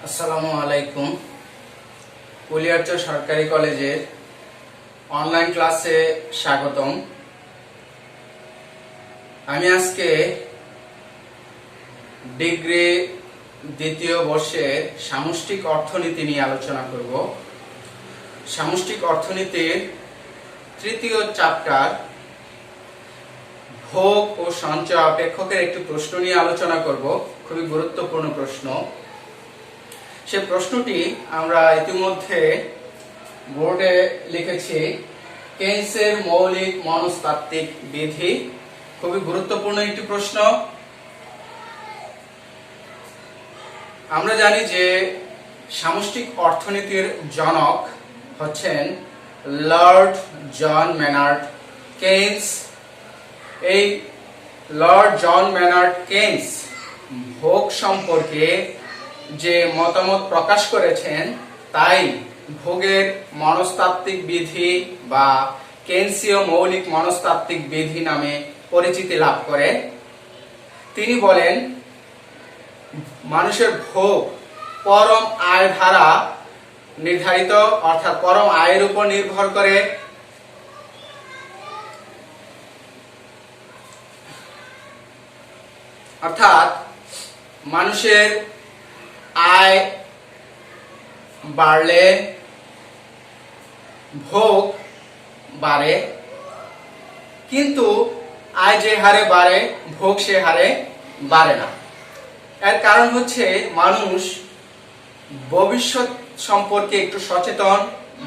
আসসালামু আলাইকুম। কুলিয়ারচর সরকারি কলেজের অনলাইন ক্লাসে স্বাগতম। আমি আজকে ডিগ্রি দ্বিতীয় বর্ষের সামষ্টিক অর্থনীতি নিয়ে আলোচনা করব। সামষ্টিক অর্থনীতির তৃতীয় চ্যাপ্টার ভোগ ও সঞ্চয় অপেক্ষকের একটি প্রশ্ন নিয়ে আলোচনা করব, খুবই গুরুত্বপূর্ণ প্রশ্ন। সে প্রশ্নটি আমরা ইতিমধ্যে বোর্ডে লিখেছি। কেইন্সের মৌলিক মনস্তাত্ত্বিক বিধি, খুবই গুরুত্বপূর্ণ একটি প্রশ্ন। আমরা জানি যে সামষ্টিক অর্থনীতির জনক হচ্ছেন লর্ড জন ম্যানার্ড কেইন্স। এই লর্ড জন ম্যানার্ড কেইন্স ভোগ সম্পর্কে যে মতামত প্রকাশ করেছেন তাই ভোগের মনস্তাত্ত্বিক বিধি বা কেইন্সীয় মৌলিক মনস্তাত্ত্বিক বিধি নামে পরিচিতি লাভ করে। তিনি বলেন, মানুষের ভোগ পরম আয় দ্বারা নির্ধারিত, অর্থাৎ পরম আয়ের উপর নির্ভর করে। অর্থাৎ মানুষের আয় বাড়লে ভোগ বাড়ে, কিন্তু আয় যে হারে বাড়ে ভোগ সে হারে বাড়ে না। এর কারণ হচ্ছে মানুষ ভবিষ্যৎ সম্পর্কে একটু সচেতন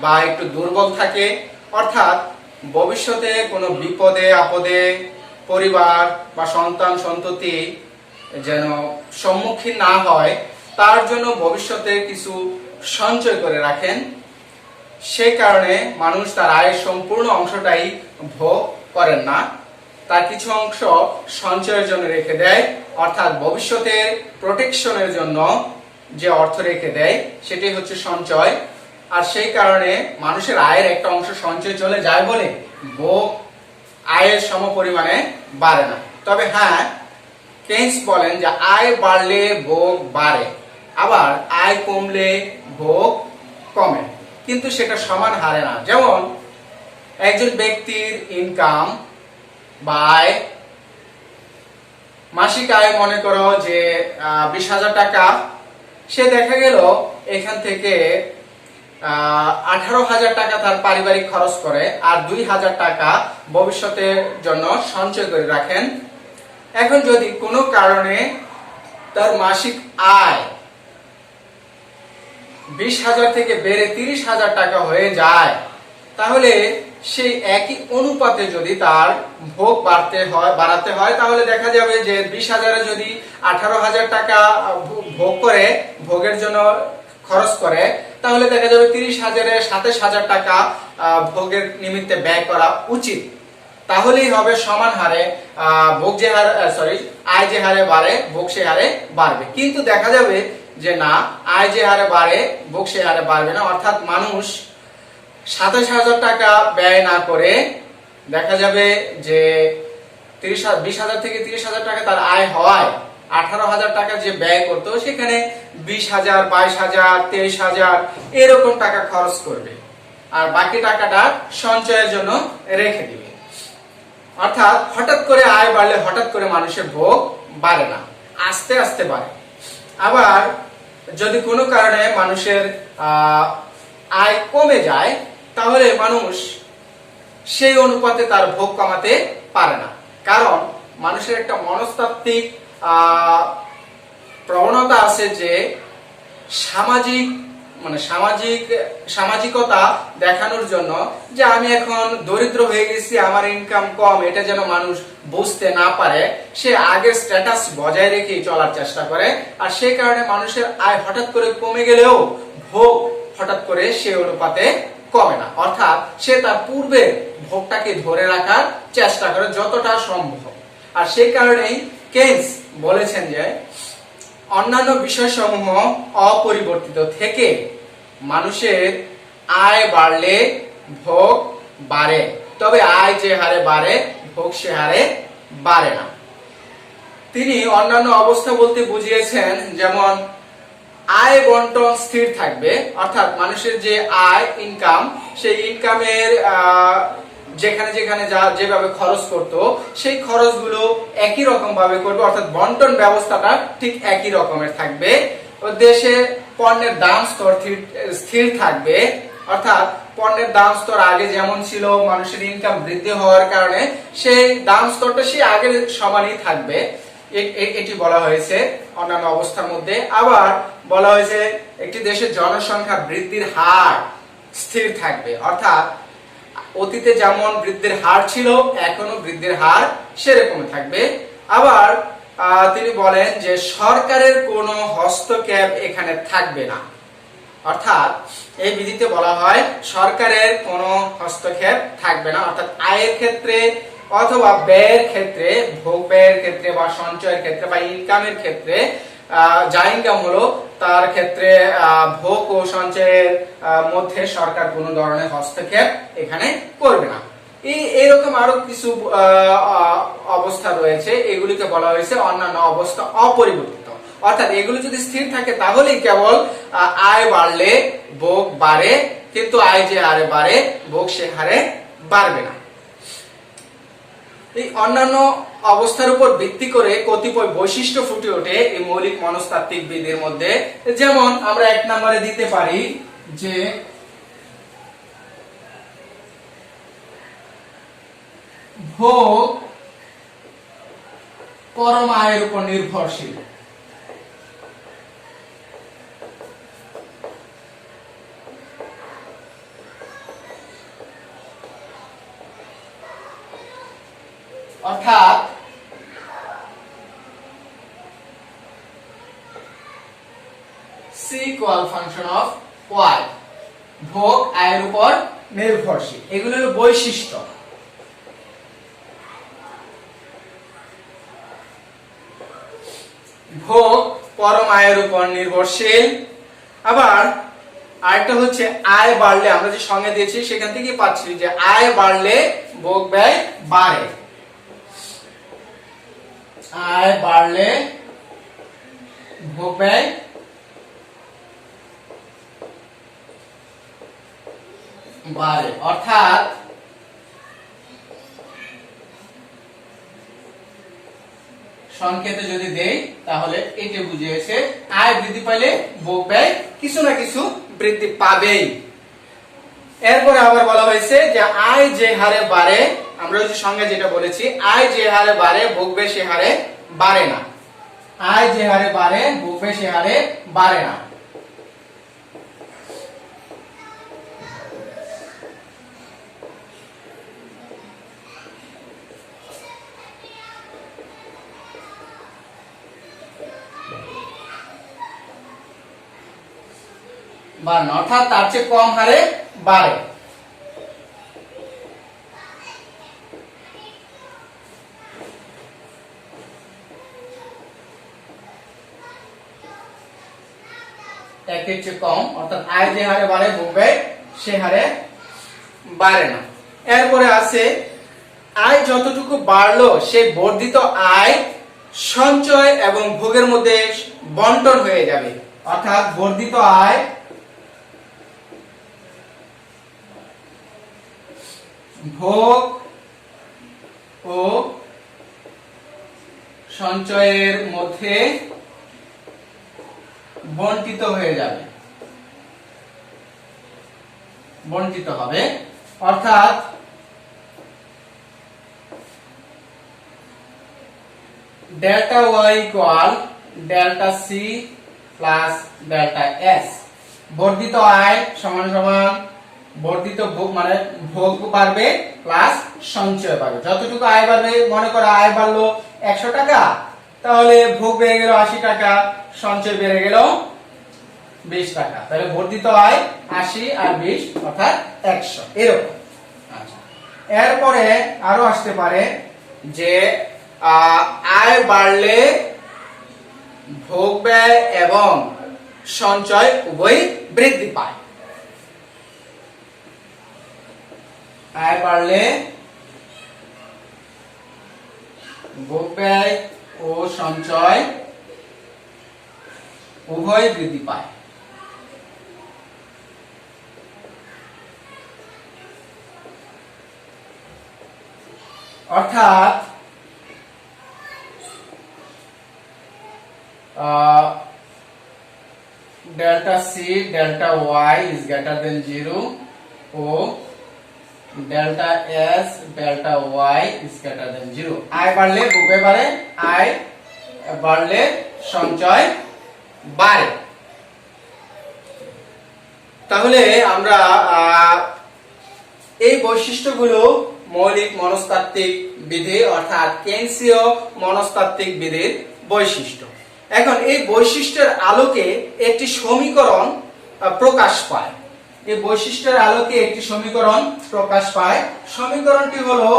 বা একটু দুর্বল থাকে। অর্থাৎ ভবিষ্যতে কোনো বিপদে আপদে পরিবার বা সন্তান সন্ততি যেন সম্মুখীন না হয়, তার জন্য ভবিষ্যতে কিছু সঞ্চয় করে রাখেন। সেই কারণে মানুষ তার আয়ের সম্পূর্ণ অংশটাই ভোগ করেন না, তার কিছু অংশ সঞ্চয়ের জন্য রেখে দেয়। অর্থাৎ ভবিষ্যতের প্রোটেকশনের জন্য যে অর্থ রেখে দেয় সেটাই হচ্ছে সঞ্চয়। আর সেই কারণে মানুষের আয়ের একটা অংশ সঞ্চয় চলে যায় বলে ভোগ আয়ের সমপরিমাণে বাড়ে না। তবে হ্যাঁ, কেইন্স বলেন যে আয় বাড়লে ভোগ বাড়ে, আবার আয় কমলে ভোগ কমে, কিন্তু সেটা সমান হারে না। যেমন একজন ব্যক্তির ইনকাম বা আয়, মাসিক আয় মনে করো যে 20,000 টাকা, সে দেখা গেল এখান থেকে 18,000 টাকা তার পারিবারিক খরচ করে আর 2,000 টাকা ভবিষ্যতের জন্য সঞ্চয় করে রাখেন। এখন যদি কোনো কারণে তার মাসিক আয় 20,000 থেকে বেড়ে 30,000 টাকা হয়ে যায়, তাহলে সেই একই অনুপাতে যদি তার ভোগ বাড়াতে হয় তাহলে দেখা যাবে যে 20,000-এ যদি 18,000 টাকা ভোগ করে, ভোগের জন্য খরচ করে, তাহলে দেখা যাবে 30,000-এ 27,000 টাকা ভোগের নিমিত্তে ব্যয় করা উচিত। তাহলেই হবে সমান হারে ভোগ যে হারে আয় যে হারে বাড়ে ভোগ সে হারে বাড়বে। কিন্তু দেখা যাবে যে না, আয় যে হারে বাড়ে ভোগ সে হারে বাড়বে না। অর্থাৎ মানুষ 27,000 টাকা ব্যয় না করে দেখা যাবে যে 20,000 থেকে 30,000 টাকা তার আয় হওয়ায় 18,000 টাকা যে ব্যয় করতো সেখানে 20,000, 22,000, 23,000 এরকম টাকা খরচ করবে, আর বাকি টাকাটা সঞ্চয়ের জন্য রেখে দিবে। অর্থাৎ হঠাৎ করে আয় বাড়লে হঠাৎ করে মানুষের ভোগ বাড়ে না, আস্তে আস্তে বাড়ে। আবার যদি কোনো কারণে মানুষের আয় কমে যায় তাহলে মানুষ সেই অনুপাতে তার ভোগ কমাতে পারে না। কারণ মানুষের একটা মনস্তাত্ত্বিক প্রবণতা আছে যে সামাজিকতা দেখানোর জন্য যে আমি এখন দরিদ্র হয়ে গেছি, আমার ইনকাম কম, এটা যেন মানুষ বুঝতে না পারে, সে আগের স্ট্যাটাস বজায় রেখে চলার চেষ্টা করে। আর সেই কারণে মানুষের আয় হঠাৎ করে কমে গেলেও ভোগ হঠাৎ করে সে অনুপাতে কমে না। অর্থাৎ সে তার পূর্বে ভোগটাকে ধরে রাখার চেষ্টা করে যতটা সম্ভব। আর সেই কারণেই কেইন্স বলেছেন যে অন্যান্য বিষয়সমূহ অপরিবর্তিত থেকে মানুষের আয় বাড়লে ভোগ বাড়ে, তবে আয় যে হারে বাড়ে ভোগ সে হারে বাড়ে না। তিনি অন্যান্য অবস্থা বলতে বুঝিয়েছেন যেমন আয় বন্টন স্থির থাকবে, অর্থাৎ মানুষের যে আয় ইনকাম, সেই ইনকামের যেখানে যেখানে যা যেভাবে খরচ করত সেই খরচগুলো একই রকম ভাবে করবে, অর্থাৎ বন্টন ব্যবস্থাটা ঠিক একই রকমের থাকবে। দেশে পণ্যের দাম স্তর স্থির থাকবে, অর্থাৎ পণ্যের দাম স্তর আগে যেমন ছিল, মানুষের ইনকাম বৃদ্ধি হওয়ার কারণে সেই দাম স্তরটা সেই আগের সমানই থাকবে, এটি বলা হয়েছে অন্যান্য অবস্থার মধ্যে। আবার বলা হয়েছে একটি দেশের জনসংখ্যা বৃদ্ধির হার স্থির থাকবে, অর্থাৎ অতীতে যেমন বৃদ্ধির হার ছিল এখনো বৃদ্ধির হার সেরকম থাকবে। আবার তিনি বলেন যে সরকারের কোনো হস্তক্ষেপ এখানে থাকবে না, অর্থাৎ এই বিধিতে বলা হয় সরকারের কোনো হস্তক্ষেপ থাকবে না, অর্থাৎ আয়ের ক্ষেত্রে অথবা ব্যয়ের ক্ষেত্রে, ভোগ ব্যয়ের ক্ষেত্রে বা সঞ্চয়ের ক্ষেত্রে বা ইনকামের ক্ষেত্রে, যা ইনকাম হলো তার ক্ষেত্রে ভোগ ও সঞ্চয়ের মধ্যে সরকার কোনো ধরনের হস্তক্ষেপ এখানে করবে না। এরকম আরো কিছু অবস্থা রয়েছে, এগুলিকে বলা হয়েছে অন্যান্য অবস্থা অপরিবর্তিত, অর্থাৎ এগুলো যদি স্থির থাকে তাহলেই কেবল আয় বাড়লে ভোগ বাড়ে, কিন্তু আয় যে হারে বাড়ে ভোগ সে হারে বাড়বে না। এই অন্যান্য অবস্থার উপর ভিত্তি করে কতিপয় বৈশিষ্ট্য ফুটে ওঠে এই মৌলিক মনস্তাত্ত্বিক বিধির মধ্যে। যেমন আমরা 1 নম্বরে দিতে পারি যে ভোগ পরম আয়ের উপর নির্ভরশীল, অর্থাৎ C equal function of y, ভোগ আয়ের উপর নির্ভরশীল। এগুলো হলো বৈশিষ্ট্য। ভোগ পরম আয়ের উপর নির্ভরশীল। আবার আরেকটা হচ্ছে আয় বাড়লে, আমরা যে সংজ্ঞা দিয়েছি সেখান থেকে পাচ্ছি যে আয় বাড়লে ভোগ ব্যয় বাড়ে, আয় বাড়লে ভোগ ব্যয় বাড়ে, অর্থাৎ সংকেতে যদি দেই তাহলে এটা বুঝিয়েছে আয় বৃদ্ধি পাইলে ভোগ ব্যয় কিছু না কিছু বৃদ্ধি পাবেই। এরপরে আবার বলা হয়েছে যে আয় যে হারে বাড়ে, আমরা ওই যে সংজ্ঞা যেটা বলেছি, আয় যে হারে বাড়ে ভোগ ব্যয় সে হারে বাড়ে না, আয় যে হারে বাড়ে ভোগ ব্যয় সে হারে বাড়ে না। অর্থাৎ তার চেয়ে কম হারে বাড়ে। একের চেয়ে কম, অর্থাৎ আয় যে হারে বাড়ে ভোগ ব্যয় সে হারে বাড়ে না। এরপরে আছে আয় যতটুকু বাড়লো সেই বর্ধিত আয় সঞ্চয় এবং ভোগের মধ্যে বন্টন হয়ে যাবে, অর্থাৎ বর্ধিত আয় ভোগ ও সঞ্চয়ের মধ্যে বন্টিত হয়ে যাবে, বন্টিত হবে, অর্থাৎ delta Y equal delta C plus delta S. বর্ধিত আয় সমান সমান বর্ধিত ভোগ, মানে ভোগ বাড়বে প্লাস সঞ্চয় বাড়বে। যতটুকু আয় বাড়বে, মনে করো আয় বাড়লো 100 টাকা, তাহলে ভোগ বেড়ে গেল 80 টাকা, সঞ্চয় বেড়ে গেল 20 টাকা, তাহলে বর্ধিত আয় 80 আর 20 অর্থাৎ 100 এরকম। আচ্ছা, এরপরে আরো আসতে পারে যে আয় বাড়লে ভোগ ব্যয় এবং সঞ্চয় উভয় বৃদ্ধি পায়। আয় বাড়লে ভোগ ব্যয় ও সঞ্চয় উভয় বৃদ্ধি পায়। অর্থাৎ delta C delta Y is greater than 0 ও delta S delta Y is greater than 0। আয় বাড়লে বুকে বাড়ে, আয় বাড়লে সঞ্চয় বাড়ে। তাহলে আমরা এই বৈশিষ্ট্যগুলো মৌলিক মনস্তাত্ত্বিক বিধি অর্থাৎ কেন্সীয় মনস্তাত্ত্বিক বিধির বৈশিষ্ট্য। এখন এই বৈশিষ্ট্যের আলোকে একটি সমীকরণ প্রকাশ পায়। এই বৈশিষ্ট্যের আলোকে একটি সমীকরণ প্রকাশ পায়। সমীকরণটি হলো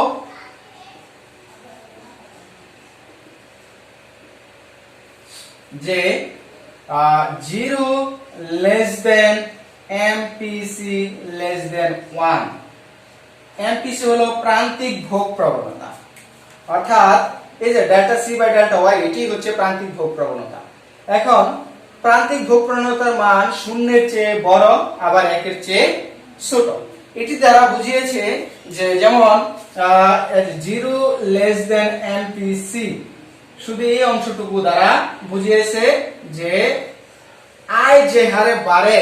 যে 0 less than MPC less than 1। MPC হলো প্রান্তিক ভোগ প্রবণতা, অর্থাৎ এই যে delta C by delta Y এটি হচ্ছে প্রান্তিক ভোগ প্রবণতা। এখন প্রান্তিক ভোগ প্রবণতার মান শূন্যের চেয়ে বড় আবার একের চেয়ে ছোট। এটি দ্বারা বুঝিয়েছে যে যেমন 0 লেস দেন এমপিসি, শুধু এই অংশটুকু দ্বারা বুঝিয়েছে যে আয় যে হারে বাড়ে,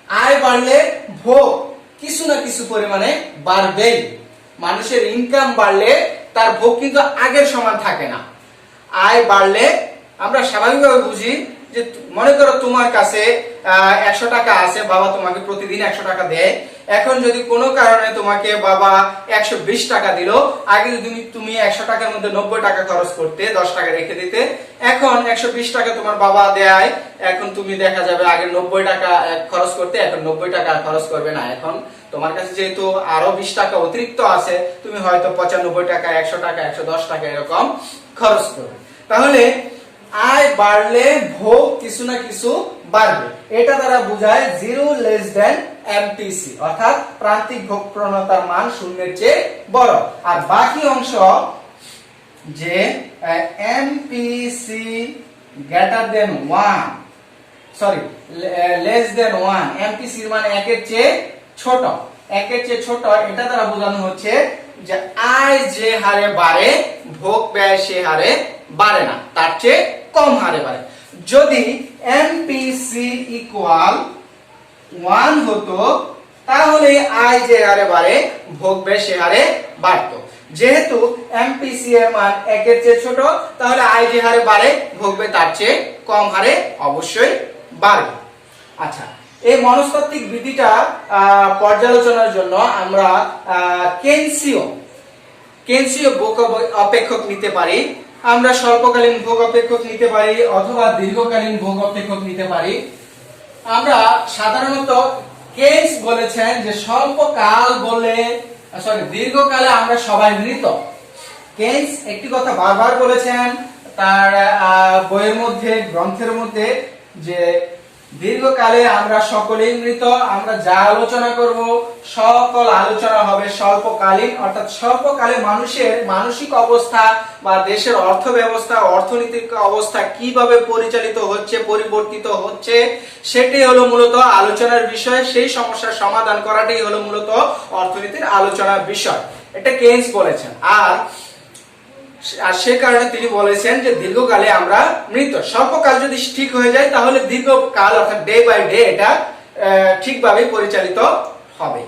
আয় বাড়লে ভোগ কিছু না কিছু পরিমাণে বাড়বেই। মানুষের ইনকাম বাড়লে তার ভোগ কিন্তু আগের সমান থাকে না। আয় বাড়লে আমরা স্বাভাবিকভাবে বুঝি যে মনে করো তোমার কাছে 100 টাকা আছে, বাবা তোমাকে প্রতিদিন 100 টাকা দেয়। এখন যদি কোনো কারণে তোমাকে বাবা 120 টাকা দিল, আগে যদি তুমি 100 টাকার মধ্যে 90 টাকা খরচ করতে, 10 টাকা রেখে দিতে, এখন 120 টাকা তোমার বাবা দেয়, এখন তুমি দেখা যাবে আগে 90 টাকা খরচ করতে, এখন 90 টাকা খরচ করবে না। এখন তোমার কাছে যেহেতু আরো 20 টাকা অতিরিক্ত আছে, তুমি হয়তো 95 টাকা, 100 টাকা, 110 টাকা এরকম খরচ করবে। তাহলে আয় বাড়লে ভোগ কিছু না কিছু বাড়বে। এটা দ্বারা বোঝায় 0 লেস দেন এমপিসি, অর্থাৎ প্রান্তিক ভোগ প্রবণতার মান শূন্যের চেয়ে বড়। আর বাকি অংশ যে MPC greater than 1, sorry less than 1, MPC এর মানে একের চেয়ে ছোট, একের চেয়ে ছোট। এটা দ্বারা বোঝানো হচ্ছে যে আয় যে হারে বাড়ে ভোগ ব্যয় সে হারে বাড়ে না, তার চেয়ে কম হারে বাড়ে। যদি এমপিসি ইকুয়াল 1 হতো তাহলে আয় যে হারে বাড়ে ভোগ ব্যয় সে হারে বাড়তো। যেহেতু এমপিসি এর মান 1 এর চেয়ে ছোট, তাহলে আয় যে হারে বাড়ে ভোগ ব্যয় তার চেয়ে কম হারে অবশ্যই বাড়বে। আচ্ছা, এই মনস্তাত্ত্বিক বিধিটা পর্যালোচনার জন্য আমরা কেন্সীয় ভোগ অপেক্ষক নিতে পারি, আমরা স্বল্পকালীন ভোগ অপেক্ষক নিতে পারি অথবা দীর্ঘকালীন ভোগ অপেক্ষক নিতে পারি। আমরা সাধারণত কেন্স বলেছেন যে স্বল্পকাল বলে, সরি দীর্ঘকালে আমরা সবাই মৃত। কেন্স একটি কথা বারবার বলেছেন তার বইয়ের মধ্যে, গ্রন্থের মধ্যে, যে দীর্ঘকালে আমরা সকলেই মৃত। আমরা যা আলোচনা করব সকল আলোচনা হবে স্বল্পকালীন, অর্থাৎ স্বল্পকালে মানুষের মানসিক অবস্থা বা দেশের অর্থ ব্যবস্থা, অর্থনৈতিক অবস্থা কিভাবে পরিচালিত হচ্ছে, পরিবর্তিত হচ্ছে, সেটাই হলো মূলত আলোচনার বিষয়। সেই সমস্যার সমাধান করাটাই হলো মূলত অর্থনীতির আলোচনার বিষয়। এটা কেন্স বলেছেন। আর সে কারণে তিনি বলেছেন যে দীর্ঘকালে আমরা মৃত। স্বল্পকাল যদি ঠিক হয়ে যায় তাহলে দীর্ঘকাল অর্থাৎ ডে বাই ডে এটা ঠিকভাবে পরিচালিত হবে।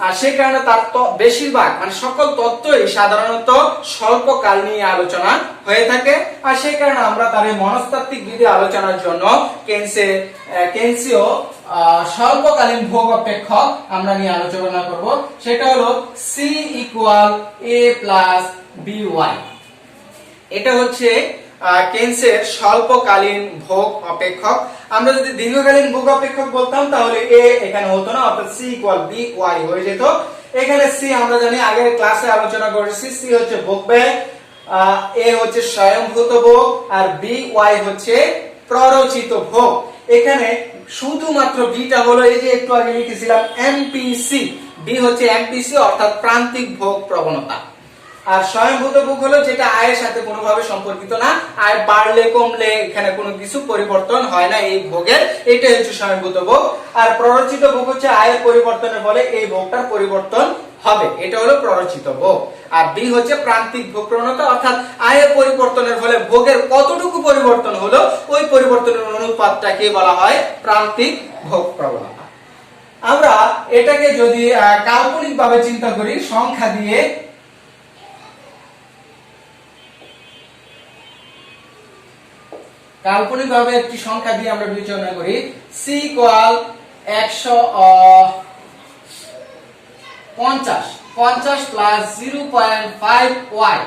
আর সে কারণে তার তো বেশিরভাগ মানে সকল তত্ত্বই সাধারণত স্বল্পকাল নিয়ে আলোচনা হয়ে থাকে। আর সেই কারণে আমরা তার এই মনস্তাত্ত্বিক বিধি আলোচনার জন্য কেন্সীয় স্বল্পকালীন ভোগ অপেক্ষক আমরা নিয়ে আলোচনা করব। সেটা হলো C equal A plus BY. এটা হচ্ছে কেন্সের স্বল্পকালীন ভোগ অপেক্ষক। আমরা যদি দীর্ঘকালীন ভোগ অপেক্ষক বলতাম তাহলে এ এখানে হতো না, অর্থাৎ সি ইকুয়াল বি ওয়াই হয়ে যেত। এখানে সি আমরা জানি আগের ক্লাসে আলোচনা করেছি, সি হচ্ছে ভোগ ব্যয়, এ হচ্ছে স্বয়ংভূত ভোগ, আর বি ওয়াই হচ্ছে প্ররোচিত ভোগ। এখানে শুধুমাত্র বিটা হলো এই যে একটু আগে লিখেছিলাম এমপিসি, বি হচ্ছে এমপিসি অর্থাৎ প্রান্তিক ভোগ প্রবণতা। আর স্বয়ংভূত ভোগ হলো যেটা আয়ের সাথে কোনোভাবে সম্পর্কিত না, আয় বাড়লে কমলে এখানে কোনো কিছু পরিবর্তন হয় না এই ভোগের, এটাই হচ্ছে স্বয়ংভূত ভোগ। আর প্ররোচিত ভোগ হচ্ছে আয়ের পরিবর্তনের ফলে এই ভোগটার পরিবর্তন হবে, এটা হলো প্ররোচিত ভোগ। আর বি হচ্ছে প্রান্তিক ভোগ প্রবণতা, অর্থাৎ আয়ের পরিবর্তনের ফলে ভোগের কতটুকু পরিবর্তন হলো ওই পরিবর্তনের অনুপাতটাকে বলা হয় প্রান্তিক ভোগ প্রবণতা। আমরা এটাকে যদি কাল্পনিক ভাবে চিন্তা করি সংখ্যা দিয়ে, কাল্পনিক ভাবে একটি সংখ্যা দিয়ে আমরা বিবেচনা করি c ইকুয়াল 150 প্লাস 0.5y।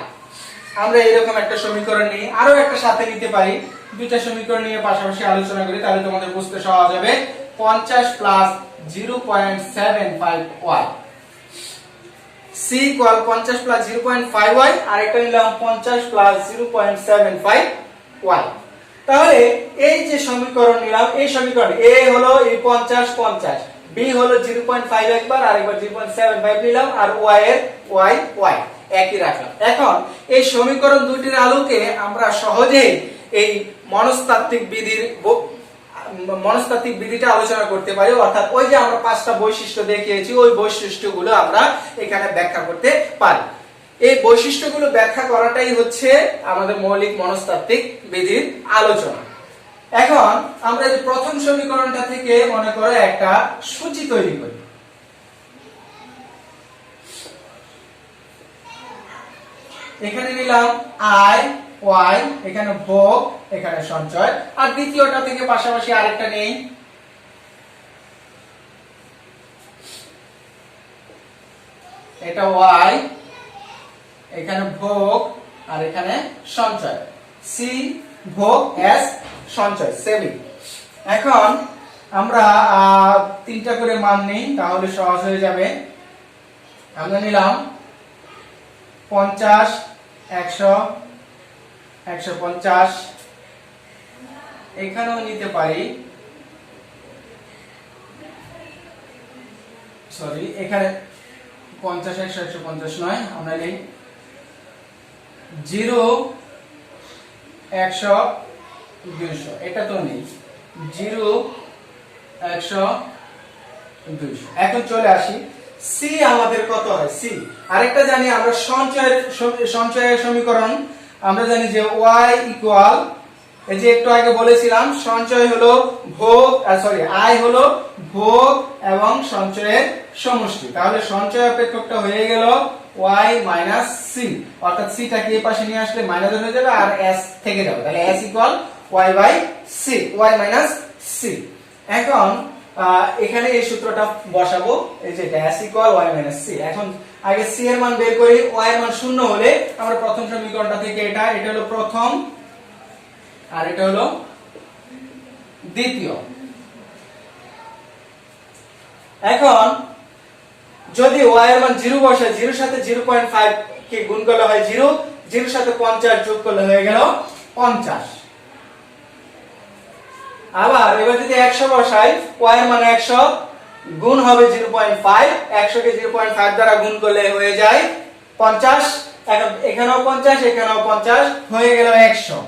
আমরা এরকম একটা সমীকরণ নিই, আরো একটা সাথে নিতে পারি, দুইটা সমীকরণ নিয়ে পাশাপাশি আলোচনা করি, তাহলে তোমাদের বুঝতে সহজ হবে। 50 plus 0.75y, c equal 50 plus 0.5y, আর একটা নিলাম 50 প্লাস 0.75y। তাহলে এই যে সমীকরণ নিলাম, এই সমীকরণ a হলো এই 50 b হলো 0.5 একবার, আর একবার 0.75 নিলাম, আর y এর y একই রাখলাম। এখন এই সমীকরণ দুটির আলোকে আমরা সহজেই এই মনস্তাত্ত্বিক বিধিটা আলোচনা করতে পারি, অর্থাৎ ওই যে আমরা পাঁচটা বৈশিষ্ট্য দেখিয়েছি ওই বৈশিষ্ট্যগুলো আমরা এখানে ব্যাখ্যা করতে পারি। এই বৈশিষ্ট্যগুলো ব্যাখ্যা করাটাই হচ্ছে আমাদের মৌলিক মনস্তাত্ত্বিক বিধির আলোচনা। এখন আমরা যে প্রথম সমীকরণটা থেকে মনে করো একটা সূচি তৈরি করি। এখানে নিলাম আয়, ওয়াই, এখানে ভোগ, এখানে সঞ্চয়, আর দ্বিতীয়টা থেকে পাশাপাশি আরেকটা নেই, এটা ওয়াই, এখানে ভোগ, আর এখানে সঞ্চয়, সি ভোগ, এস সঞ্চয়, সেভিং। এখন আমরা তিনটা করে মান নেই, তাহলে সহজ হয়ে যাবে। আমরা নিলাম 50, 100, 150, এখানেও নিতে পারি, সরি এখানে 50, 100, 150 নয়, আমরা নেই 0, 100, 200, এটা তো নেই 0, 100, 200। এখন চলে আসি সি আমাদের কত হয়, সি আরেকটা জানি আমরা সঞ্চয়ের সমীকরণ আমরা জানি যে y ইকুয়াল, এই যে একটু আগে বলেছিলাম সঞ্চয় হলো ভোগ, সরি আয় হলো ভোগ এবং সঞ্চয়ের সমষ্টি, তাহলে সঞ্চয় অপেক্ষকটা হয়ে গেল y মাইনাস c, অর্থাৎ c টাকে এই পাশে নিয়ে আসলে মাইনাস হয়ে যাবে আর s থেকে যাবে, তাহলে s equal y by c, y minus c। এখন এখানে এই সূত্রটা বসাবো, এই যে এটা s equal y minus c। এখন আগে c এর মান বের করি, y এর মান শূন্য হলে আমরা প্রথম সমীকরণটা থেকে এটা হলো প্রথম আর এটা হলো দ্বিতীয়। এখন যদি y এর মান 0 বসে, 0 এর সাথে 0.5 কে গুণ করলে হয় 0, 0 এর সাথে 50 যোগ করলে হয়ে গেল 50। আবার এবার যদি 100 বসাই, y এর মান 100 গুণ হবে 0.5, 100 কে 0.5 দ্বারা গুণ করলে হয়ে যায় 50, এখন এখানেও 50, এখানেও 50 হয়ে গেল 100।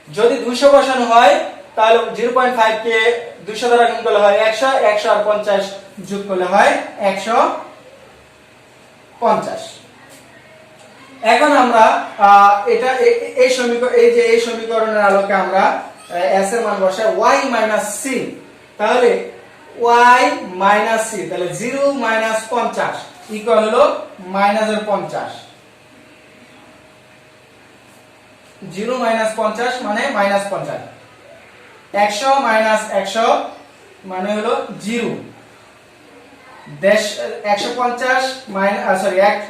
যদি 200 বসানো হয় তাহলে 0.5 কে 200 দ্বারা গুণ করলে হয় 100, 100 আর 50 যোগ করলে হয় 150। এখন আমরা এটা এই সমীকরণের আলোকে আমরা s এর মান বসাই y মাইনাস c, তাহলে y মাইনাস c, তাহলে 0 মাইনাস 50 ইকুয়াল হলো মাইনাস 50, 0 মাইনাস 50 মানে মাইনাস 50, 100 মাইনাস 100 মানে হলো 0, 150 মাইনাস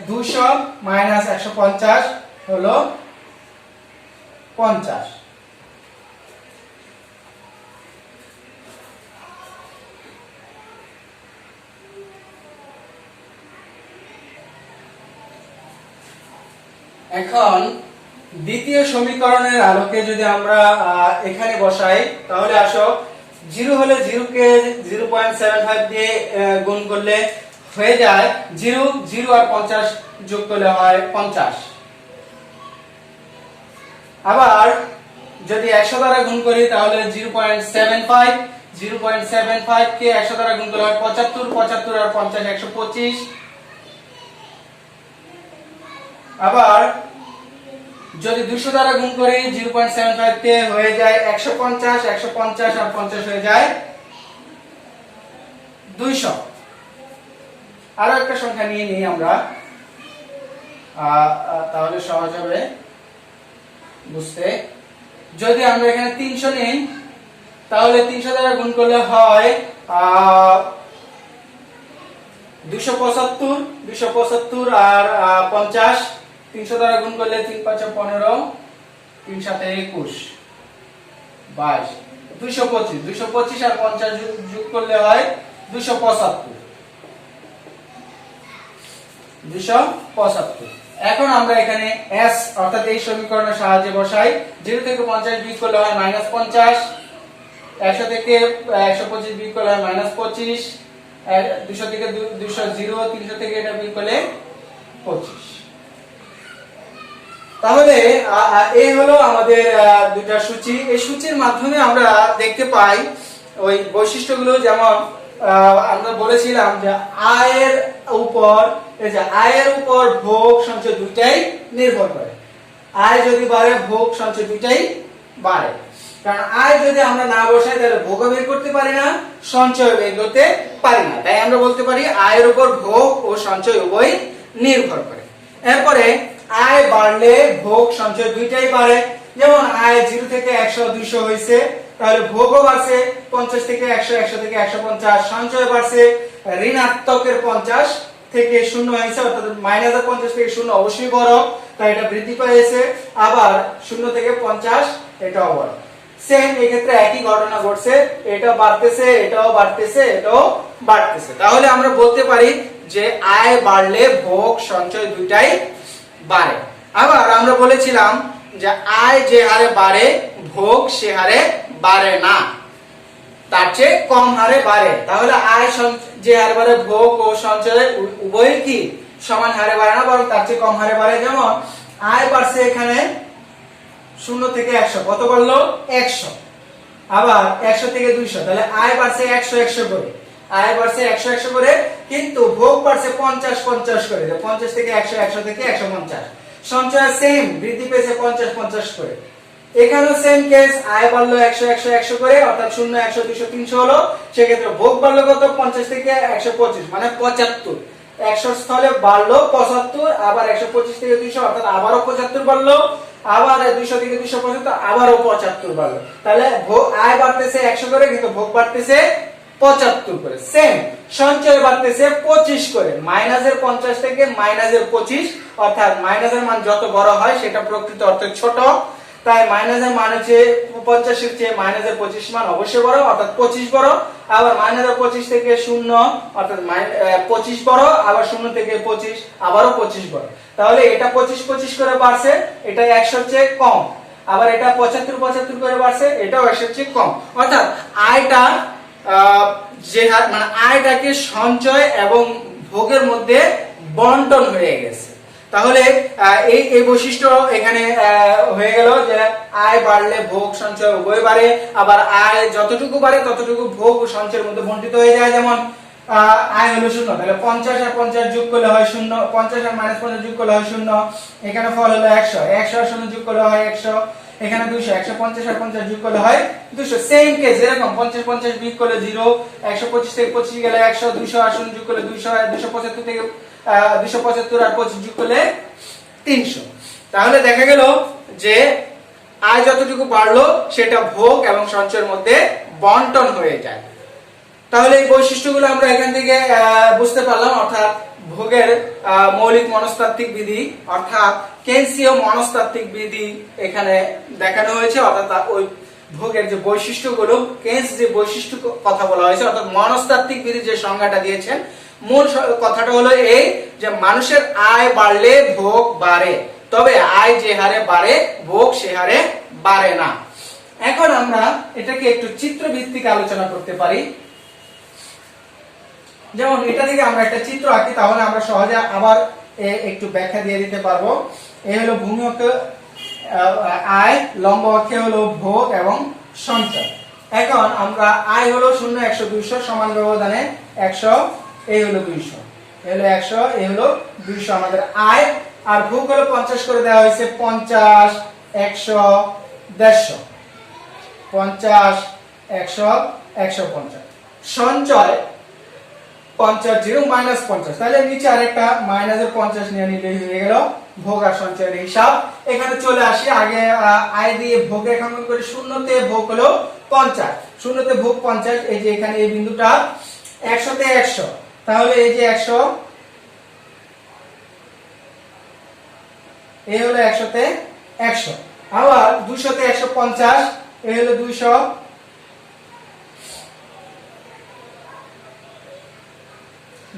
200 মাইনাস 150 হলো 50। এখন দ্বিতীয় সমীকরণের আলোকে যদি আমরা এখানে বসাই, তাহলে আসো 0 হলে 0 কে 0.75 দিয়ে গুণ করলে হয়ে যায় 0 0 আর 50 যোগ করলে হয় 50। আবার যদি 100 দ্বারা গুণ করি তাহলে 0.75 0.75 কে 100 দ্বারা গুণ করলে হয় 75 75 আর 50 125। আবার যদি 200 দ্বারা গুণ করি 0.75 কে হয়ে যায় 150 150 আর 50 হয়ে যায় 200। আরো একটা সংখ্যা নিয়ে নিই আমরা, তাহলে সহজ হবে বুঝতে। যদি আমরা এখানে 300 নিই তাহলে 300 দ্বারা গুণ করলে হয় 275 275 আর 50। 300 দ্বারা গুণ করলে 3 5 15 3 7 21 22 225 225 আর 50 যোগ করলে হয় 275 275। এখন আমরা এখানে s অর্থাৎ এই সমীকরণের সাহায্যে বসাই। 0 থেকে 50 বিয়োগ করলে হয় -50, 100 থেকে 125 বিয়োগ করলে হয় -25, 200 থেকে 200 0, 300 থেকে এটা বিয়োগ করলে 25। তাহলে এই হলো আমাদের দুটো সূচি। এই সূচির মাধ্যমে আমরা দেখতে পাই ওই বৈশিষ্ট্যগুলো, যেমন আমরা বলেছিলাম যে আয়ের উপর, এই যে আয়ের উপর ভোগ সঞ্চয় দুইটাই নির্ভর করে। আয় যদি বাড়ে ভোগ সঞ্চয় দুইটাই বাড়ে, কারণ আয় যদি আমরা না বসাই তাহলে ভোগ বের করতে পারি না, সঞ্চয় বের করতে পারি না। তাই আমরা বলতে পারি আয়ের উপর ভোগ ও সঞ্চয় উভয় নির্ভর করে। এরপরে আয় বাড়লে ভোগ সঞ্চয় দুইটাই বাড়ে। যেমন আয় 0 থেকে 100 200 হয়েছে, তাহলে ভোগও বাড়ছে 50 থেকে 100 100 থেকে 150, সঞ্চয় বাড়ছে ঋণাত্মকের 50 থেকে 0 হয়েছে, অর্থাৎ -50 থেকে 0 অবশ্যই বড়, তাই এটা বৃদ্ধি পেয়েছে। আবার 0 থেকে 50 এটাও বড়। সেম এই ক্ষেত্রে একই ঘটনা ঘটছে, এটা বাড়তেছে এটাও বাড়তেছে এটাও বাড়তেছে। তাহলে আমরা বলতে পারি যে আয় বাড়লে ভোগ সঞ্চয় দুইটাই বাড়ে। আবার আমরা বলেছিলাম যে আয় যে হারে বাড়ে ভোগ সে হারে বাড়ে না, তার চেয়ে কম হারে বাড়ে। তাহলে আয় যে হারে বাড়ে ভোগ ও সঞ্চয় উভয় কি সমান হারে বাড়ে না, বরং তার চেয়ে কম হারে বাড়ে। যেমন আয় বাড়ছে এখানে 0 থেকে 100, কত বাড়লো 100। আবার 100 থেকে 200, তাহলে আয় বাড়ছে 100 100 করে, আয় বাড়ছে 100 100 করে, কিন্তু ভোগ বাড়ছে 50 50 করে। 50 থেকে 100 100 থেকে 150, সঞ্চয় সেম বৃদ্ধি পেয়েছে 50 50 করে। এখানেও সেম কেস, আয় বাড়লো 100 100 100 করে, অর্থাৎ 0 100 200 300 হলো। সেক্ষেত্রে ভোগ বাড়লো কত 50 থেকে 125 মানে 75, 100 স্থলে বাড়লো 75, আবার 125 থেকে 200 অর্থাৎ আবারও 75 বাড়লো, আবার 200 থেকে 275 আবারও 75 বাড়লো। তাহলে আয় বাড়তেছে 100 করে, কিন্তু ভোগ বাড়তেছে 75 করে। সেম সঞ্চয় বাড়তেছে 25 করে, মাইনাসের 50 থেকে মাইনাসের 25, অর্থাৎ মাইনাসের মান যত বড় হয় সেটা প্রকৃত অর্থে ছোট। তাই মাইনাসের মান হচ্ছে 50 এর চেয়ে মাইনাসের 25 মান অবশ্যই বড়, অর্থাৎ 25 বড়। আবার মাইনাসের 25 থেকে 0 অর্থাৎ 25 বড়, আবার 0 থেকে 25 আবারও 25 বড়। তাহলে এটা 25 25 করে বাড়ছে, এটা 100 এর চেয়ে কম। আবার এটা 75 75 করে বাড়ছে, এটাও 100 এর চেয়ে কম। অর্থাৎ আয়টা যে মানে আয়টাকে সঞ্চয় এবং ভোগের মধ্যে বন্টন হয়ে গেছে। তাহলে এই বৈশিষ্ট্য এখানে হয়ে গেল যে আয় বাড়লে ভোগ সঞ্চয় উভয় বাড়ে। আবার আয় যতটুকু বাড়ে ততটুকু ভোগ ও সঞ্চয়ের মধ্যে বন্টিত হয়ে যায়। যেমন আয় হলো 0, তাহলে 50 আর 50 যোগ করলে হয় 0, 50 আর -50 যোগ করলে হয় 0। এখানে ফল হলো 100, 100 আর 0 যোগ করলে হয় 100। এখানে 200, 150 আর 50 যোগ করলে হয় 200। সেম কেস, এরকম 50 50 বিয়োগ করলে 0, 125 থেকে 25 গেলে 100, 200 আর 0 যোগ করলে 200, 275 থেকে 275 আর 25 যোগ করলে 300। তাহলে দেখা গেল যে আয় যতটুকু বাড়লো সেটা ভোগ এবং সঞ্চয়ের মধ্যে বন্টন হয়ে যায়। তাহলে এই বৈশিষ্ট্যগুলো আমরা এখান থেকে বুঝতে পারলাম, অর্থাৎ ভোগের মৌলিক মনস্তাত্ত্বিক বিধি অর্থাৎ কেন্সীয় মনস্তাত্ত্বিক বিধি এখানে দেখানো হয়েছে। অর্থাৎ ওই ভোগের যে বৈশিষ্ট্যগুলো, কেন্স যে বৈশিষ্ট্য কথা বলা হয়েছে, অর্থাৎ মনস্তাত্ত্বিক বিধি যে সংজ্ঞাটা দিয়েছেন, মূল কথাটা হলো এই যে মানুষের আয় বাড়লে ভোগ বাড়ে, তবে আয় যে হারে বাড়ে ভোগ সে হারে বাড়ে না। এখন আমরা এটাকে একটু চিত্রভিত্তিক আলোচনা করতে পারি। যেমন এটা থেকে আমরা একটা চিত্র আঁকি, তাহলে আমরা সহজে আবার একটু ব্যাখ্যা দিয়ে দিতে পারবো। এই হলো ভূমি অক্ষে আয়, লম্ব অক্ষে হলো ভোগ এবং সঞ্চয়। এখন আমরা আয় হলো 0, 100, 200 সমান ব্যবধানে 100, এই হলো 200, এই হলো 100, এই হলো 200 আমাদের আয়। আর ভোগ হলো 50 করে দেওয়া হয়েছে, 50, 100, 150, 50, 100, 150। সঞ্চয় 50, 0 -50, তাহলে নিচে আরেকটা মাইনাসের 50 নিয়ে নিলেই হয়ে গেল ভোগ আর সঞ্চয়ের হিসাব। এখানে চলে আসি, আগে আয় দিয়ে ভোগ রেখাঙ্কন করি। শূন্যতে ভোগ হলো 50, শূন্যতে ভোগ 50, এই যে এখানে এই বিন্দুটা। 100তে 100, তাহলে এই যে 100, এই হলো 100তে 100। আবার 200তে 150, এই হলো 200,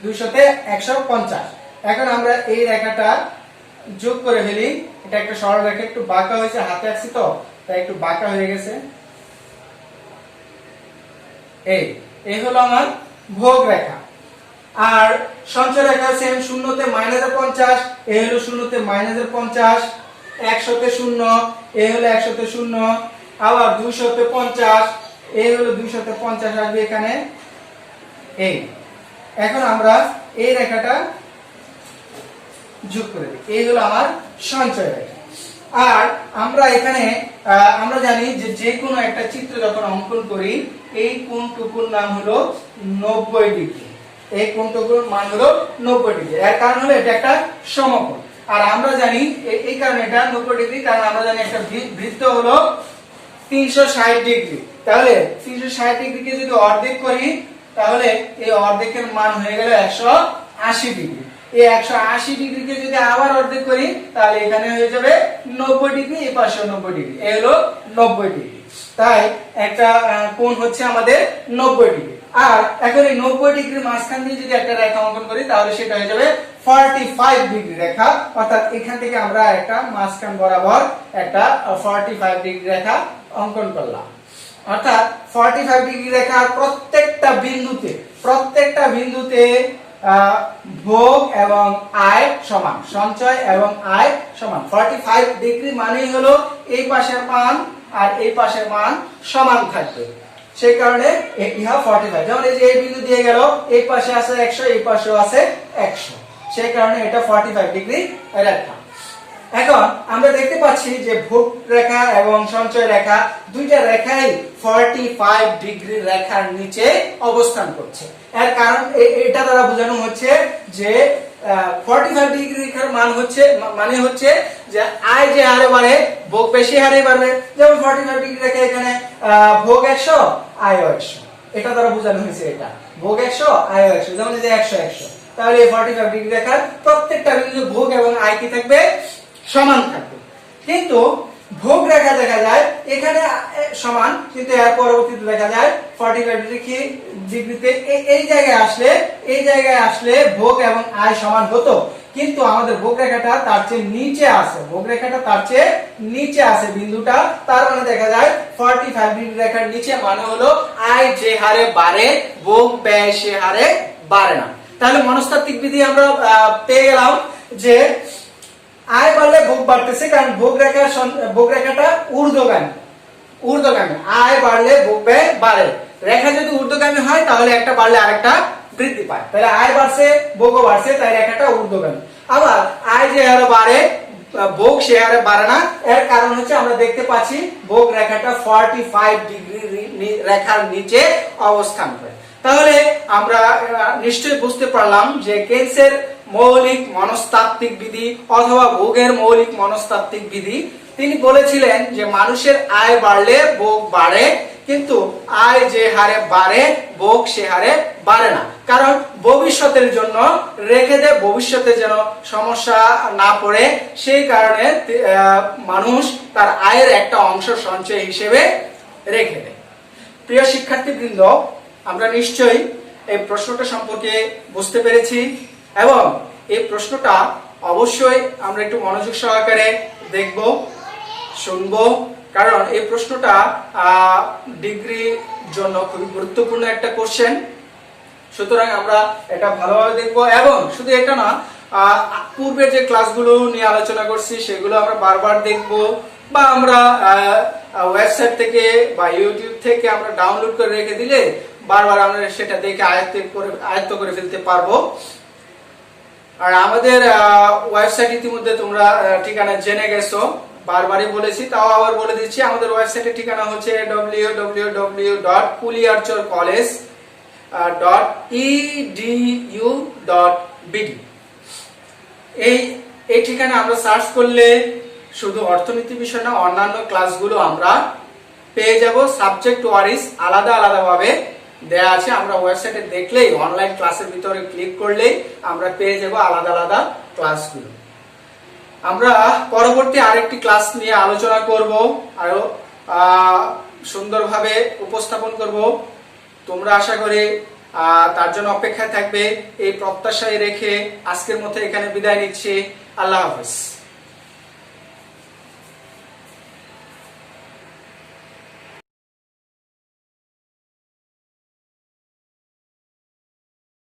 200তে 150। এখন আমরা এই রেখাটা যোগ করে ফেলি। এটা একটা সরল রেখা, একটু বাঁকা হয়েছে, হাতে আছি তো তাই একটু বাঁকা হয়ে গেছে। এই হলো আমার ভোগ রেখা। আর সঞ্চয় রেখা সেম, শূন্যতে -50, এই হলো শূন্যতে -50, 100তে 0, এই হলো 100তে 0, আবার 200তে 50, এই হলো 200তে 50 আসবে এখানে। এই এখন আমরা এই রেখাটা যোগ করে দিই, এই হলো আমার সঞ্চয় রেখা। আর আমরা এখানে আমরা জানি যে যে কোনো একটা চিত্র যখন অঙ্কন করি, এই কোণটুকুর নাম হলো 90 ডিগ্রি। এই কোণটুকুর মান হলো 90 ডিগ্রি। এর কারণ হলো এটা একটা সমকোণ। আর আমরা জানি এই কারণে এটা 90 ডিগ্রি, কারণ আমরা জানি একটা বৃত্ত হলো 360 ডিগ্রি। তাহলে 360 ডিগ্রিকে যদি অর্ধেক করি, তাহলে এই অর্ধেকের মান হয়ে গেল 180 ডিগ্রি। এই 180 ডিগ্রিকে যদি আবার অর্ধেক করি, তাহলে এখানে হয়ে যাবে 90 ডিগ্রি, এই পাশেও 90 ডিগ্রি, এই হলো 90 ডিগ্রি। তাই একটা কোণ হচ্ছে আমাদের 90 ডিগ্রি। আর এখন এই 90 ডিগ্রির মাঝখান দিয়ে যদি একটা রেখা অঙ্কন করি, তাহলে সেটা হয়ে যাবে 45 ডিগ্রি রেখা। অর্থাৎ এখান থেকে আমরা একটা মাঝখান বরাবর একটা 45 ডিগ্রি রেখা অঙ্কন করলাম। অর্থাৎ 45 ডিগ্রি রেখার প্রত্যেকটা বিন্দুতে ভোগ এবং আয় সমান, সঞ্চয় এবং আয় সমান। 45 ডিগ্রি মানেই হলো এই পাশের মান আর এই পাশের মান সমান থাকবে। সেই কারণে ইহা 45। যেমন এই যে এই বিন্দু দিয়ে গেল, এই পাশে আছে 100, এই পাশেও আছে 100, সেই কারণে এটা 45 ডিগ্রি রেখা। এখন আমরা দেখতে পাচ্ছি যে ভোগ রেখা এবং সঞ্চয় রেখা, দুইটা রেখাই 45 ডিগ্রি রেখার নিচে অবস্থান করছে। এর কারণ এটা দ্বারা বোঝানো হচ্ছে যে 45 ডিগ্রি রেখার মানে হচ্ছে যে আয় যে হারে বাড়ে, ভোগ বেশি হারে বাড়বে। যেমন 45 ডিগ্রি রেখা এখানে ভোগ 100, আয় 100, এটা দ্বারা বোঝানো হয়েছে। এটা ভোগ 100, আয় 100, যেমন এই যে 100, 100, তাহলে এই 45 ডিগ্রি রেখার প্রত্যেকটা বিন্দু ভোগ এবং আয় কি থাকবে? সমান থাকবে। কিন্তু ভোগ রেখা দেখা যায় এখানে সমান, কিন্তু এর পরবর্তীতে দেখা যায় 45 ডিগ্রিতে এই জায়গায় আসলে ভোগ এবং আয় সমান হতো, কিন্তু আমাদের ভোগ রেখাটা তার চেয়ে নিচে আছে, বিন্দুটা। তার মানে দেখা যায় 45 ডিগ্রি রেখার নিচে, মানে হলো আয় যে হারে বাড়ে, ভোগ ব্যয় সে হারে বাড়ে না। তাহলে মনস্তাত্ত্বিক বিধি আমরা পেয়ে গেলাম যে আয় বাড়লে ভোগ বাড়তেছে, কারণ ভোগ রেখাটা ঊর্ধ্বগামী। আয় বাড়লে ভোগ ব্যয় বাড়ে। রেখা যদি ঊর্ধ্বগামী হয়, তাহলে একটা বাড়লে আরেকটা বৃদ্ধি পায়। তাহলে আয় বাড়ছে, ভোগও বাড়ছে, তাই রেখাটা ঊর্ধ্বগামী। আবার আয় যে হারে বাড়ে, ভোগ সে হারে বাড়ে না। এর কারণ হচ্ছে আমরা দেখতে পাচ্ছি ভোগ রেখাটা 45 ডিগ্রি রেখার নিচে অবস্থান করে। তাহলে আমরা নিশ্চয়ই বুঝতে পারলাম যে কেলসের মৌলিক মনস্তাত্ত্বিক বিধি অথবা ভোগের মৌলিক মনস্তাত্ত্বিক বিধি, তিনি বলেছিলেন যে মানুষের আয় বাড়লে ভোগ বাড়ে, কিন্তু আয় যে হারে বাড়ে, ভোগ সে হারে বাড়ে না। কারণ ভবিষ্যতের জন্য রেখে দেয়, ভবিষ্যতে যেন সমস্যা না পড়ে, সেই কারণে মানুষ তার আয়ের একটা অংশ সঞ্চয় হিসেবে রেখে দেয়। প্রিয় শিক্ষার্থীবৃন্দ, আমরা নিশ্চয়ই এই প্রশ্নটা সম্পর্কে বুঝতে পেরেছি, এবং এই প্রশ্নটা অবশ্যই আমরা একটু মনোযোগ সহকারে দেখব, শুনব, কারণ এই প্রশ্নটা ডিগ্রির জন্য খুবই গুরুত্বপূর্ণ একটা কোশ্চেন। সুতরাং আমরা এটা ভালোভাবে দেখবো, এবং শুধু এটা না, পূর্বের যে ক্লাসগুলো নিয়ে আলোচনা করছি সেগুলো আমরা বারবার দেখব, বা আমরা ওয়েবসাইট থেকে বা ইউটিউব থেকে আমরা ডাউনলোড করে রেখে দিলে বারবার আমরা সেটা দেখে আয়ত্ত করে ফেলতে পারবো। আর আমাদের ওয়েবসাইট ইতিমধ্যে তোমরা ঠিকানা জেনে গেছো, বারবারই বলেছি, তাও আবার বলে দিচ্ছি। আমাদের ওয়েবসাইটের ঠিকানা হচ্ছে www.puliarchercollege.edu.bd। এই ঠিকানা আমরা সার্চ করলে শুধু অর্থনীতি বিষয় না, অন্যান্য ক্লাসগুলো আমরা পেয়ে যাব। সাবজেক্ট ওয়াইজ আলাদা আলাদা ভাবে দেয়া আছে। আমরা ওয়েবসাইটে দেখলেই, অনলাইন ক্লাসের ভিতরে ক্লিক করলেই আমরা পেয়ে যাব আলাদা আলাদা ক্লাসগুলো। আমরা পরবর্তী আরেকটি ক্লাস নিয়ে আলোচনা করব, আরো সুন্দরভাবে উপস্থাপন করব। তোমরা আশা করি তার জন্য অপেক্ষায় থাকবে, এই প্রত্যাশায় রেখে আজকের মতো এখানে বিদায় নিচ্ছি। আল্লাহ হাফেজ।